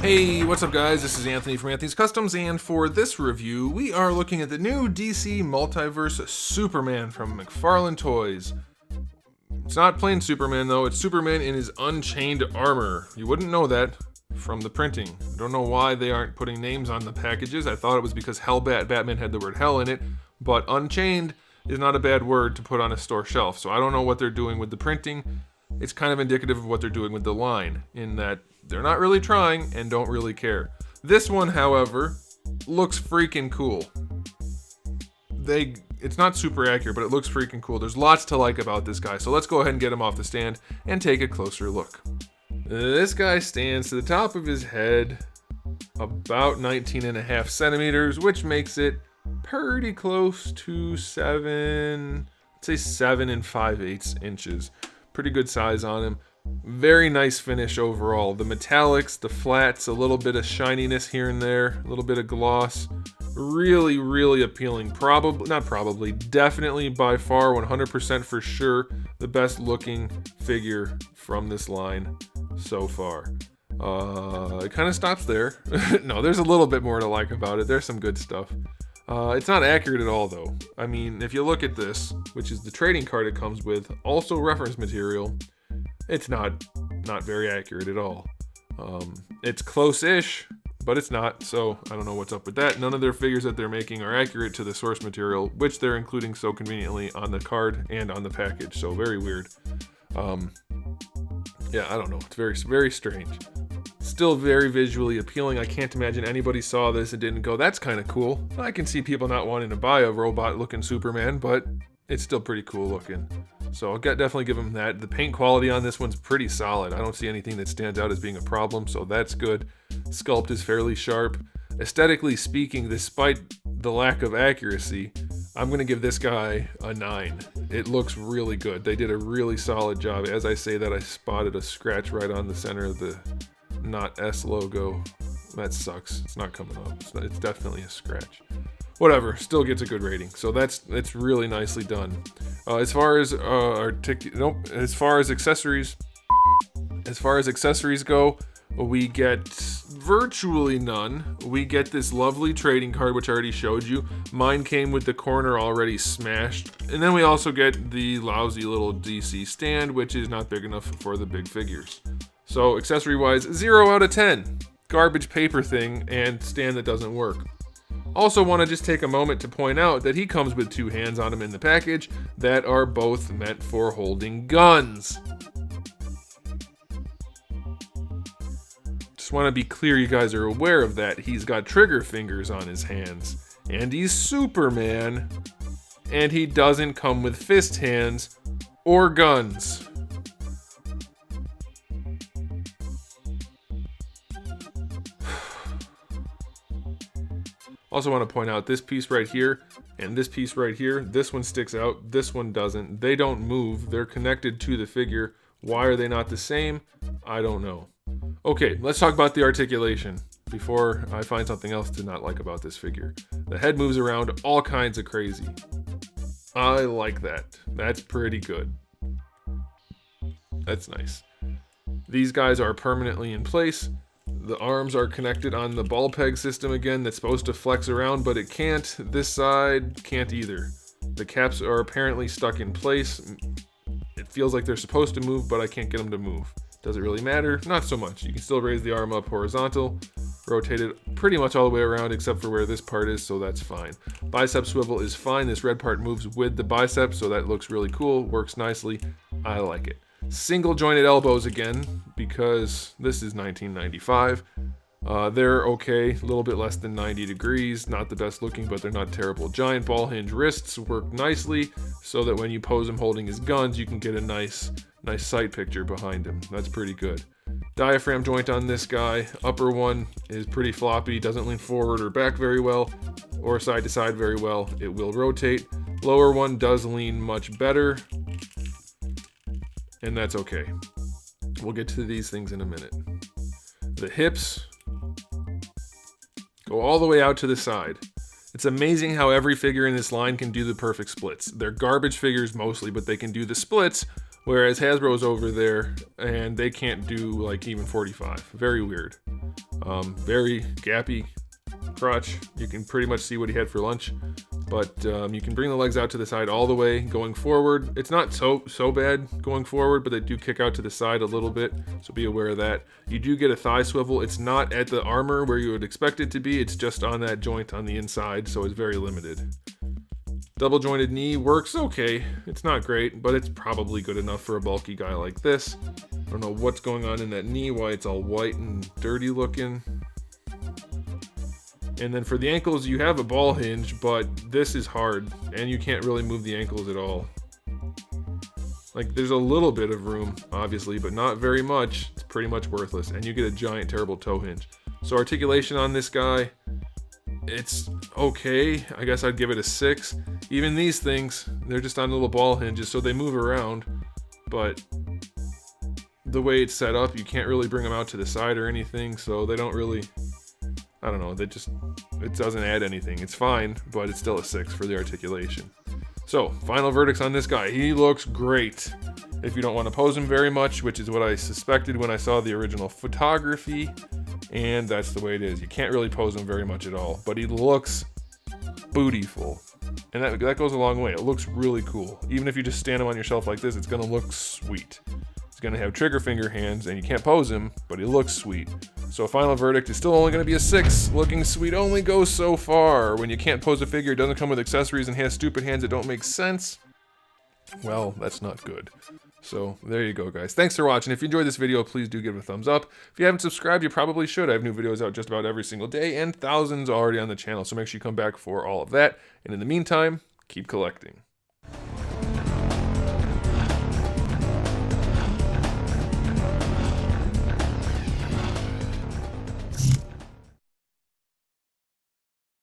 Hey, what's up guys? This is Anthony from Anthony's Customs, and for this review, we are looking at the new DC Multiverse Superman from McFarlane Toys. It's not plain Superman though, it's Superman in his unchained armor. You wouldn't know that from the printing. I don't know why they aren't putting names on the packages. I thought it was because Batman had the word hell in it, but unchained is not a bad word to put on a store shelf, so I don't know what they're doing with the printing. It's kind of indicative of what they're doing with the line, in that they're not really trying and don't really care. This one, however, looks freaking cool. It's not super accurate, but it looks freaking cool. There's lots to like about this guy, so let's go ahead and get him off the stand and take a closer look. This guy stands to the top of his head about 19.5 centimeters, which makes it pretty close to 7 and 5/8 inches. Pretty good size on him. Very nice finish overall. The metallics, the flats, a little bit of shininess here and there, a little bit of gloss. Really, really appealing. Definitely by far, 100% for sure, the best looking figure from this line so far. It kind of stops there. No, there's a little bit more to like about it. There's some good stuff. It's not accurate at all though. I mean, if you look at this, which is the trading card it comes with, also reference material, it's not very accurate at all. It's close-ish, but it's not, so I don't know what's up with that. None of their figures that they're making are accurate to the source material, which they're including so conveniently on the card and on the package, so very weird. Yeah, I don't know. It's very, very strange. Still very visually appealing. I can't imagine anybody saw this and didn't go, that's kind of cool. I can see people not wanting to buy a robot-looking Superman, but it's still pretty cool looking. So I'll definitely give them that. The paint quality on this one's pretty solid. I don't see anything that stands out as being a problem, so that's good. Sculpt is fairly sharp. Aesthetically speaking, despite the lack of accuracy, I'm going to give this guy a 9. It looks really good. They did a really solid job. As I say that, I spotted a scratch right on the center of the not S logo. That sucks. It's not coming up. It's definitely a scratch. Whatever, still gets a good rating. So it's really nicely done. As far as accessories go, we get virtually none. We get this lovely trading card, which I already showed you. Mine came with the corner already smashed. And then we also get the lousy little DC stand, which is not big enough for the big figures. So accessory-wise, 0 out of 10. Garbage paper thing and stand that doesn't work. Also want to just take a moment to point out that he comes with 2 hands on him in the package that are both meant for holding guns. Just want to be clear you guys are aware of that. He's got trigger fingers on his hands, and he's Superman, and he doesn't come with fist hands or guns. Also want to point out this piece right here and this piece right here. This one sticks out, this one doesn't. They don't move, they're connected to the figure. Why are they not the same? I don't know. Okay, let's talk about the articulation before I find something else to not like about this figure. The head moves around all kinds of crazy. I like that. That's pretty good. That's nice. These guys are permanently in place. The arms are connected on the ball peg system again that's supposed to flex around, but it can't. This side can't either. The caps are apparently stuck in place. It feels like they're supposed to move, but I can't get them to move. Does it really matter? Not so much. You can still raise the arm up horizontal, rotate it pretty much all the way around except for where this part is, so that's fine. Bicep swivel is fine. This red part moves with the bicep, so that looks really cool. Works nicely. I like it. Single jointed elbows again, because this is 1995. They're okay, a little bit less than 90 degrees. Not the best looking, but they're not terrible. Giant ball hinge wrists work nicely, so that when you pose him holding his guns, you can get a nice sight picture behind him. That's pretty good. Diaphragm joint on this guy. Upper one is pretty floppy, doesn't lean forward or back very well, or side to side very well. It will rotate. Lower one does lean much better, and that's okay. We'll get to these things in a minute. The hips go all the way out to the side. It's amazing how every figure in this line can do the perfect splits. They're garbage figures mostly, but they can do the splits, whereas Hasbro's over there and they can't do like even 45. Very weird. Very gappy crotch. You can pretty much see what he had for lunch. But you can bring the legs out to the side all the way going forward. It's not so bad going forward, but they do kick out to the side a little bit, so be aware of that. You do get a thigh swivel. It's not at the armor where you would expect it to be. It's just on that joint on the inside, so it's very limited. Double jointed knee works okay. It's not great, but it's probably good enough for a bulky guy like this. I don't know what's going on in that knee, why it's all white and dirty looking. And then for the ankles, you have a ball hinge, but this is hard, and you can't really move the ankles at all. Like, there's a little bit of room, obviously, but not very much. It's pretty much worthless, and you get a giant, terrible toe hinge. So articulation on this guy, it's okay. I guess I'd give it a 6. Even these things, they're just on little ball hinges, so they move around, but the way it's set up, you can't really bring them out to the side or anything, so they don't really... I don't know, it doesn't add anything. It's fine, but it's still a 6 for the articulation. So, final verdicts on this guy. He looks great. If you don't want to pose him very much, which is what I suspected when I saw the original photography, and that's the way it is. You can't really pose him very much at all, but he looks bootyful. And that goes a long way. It looks really cool. Even if you just stand him on your shelf like this, it's going to look sweet. He's going to have trigger finger hands, and you can't pose him, but he looks sweet. So a final verdict is still only going to be a 6. Looking sweet only goes so far. When you can't pose a figure, it doesn't come with accessories, and has stupid hands that don't make sense, well, that's not good. So there you go, guys. Thanks for watching. If you enjoyed this video, please do give it a thumbs up. If you haven't subscribed, you probably should. I have new videos out just about every single day, and thousands already on the channel, so make sure you come back for all of that. And in the meantime, keep collecting.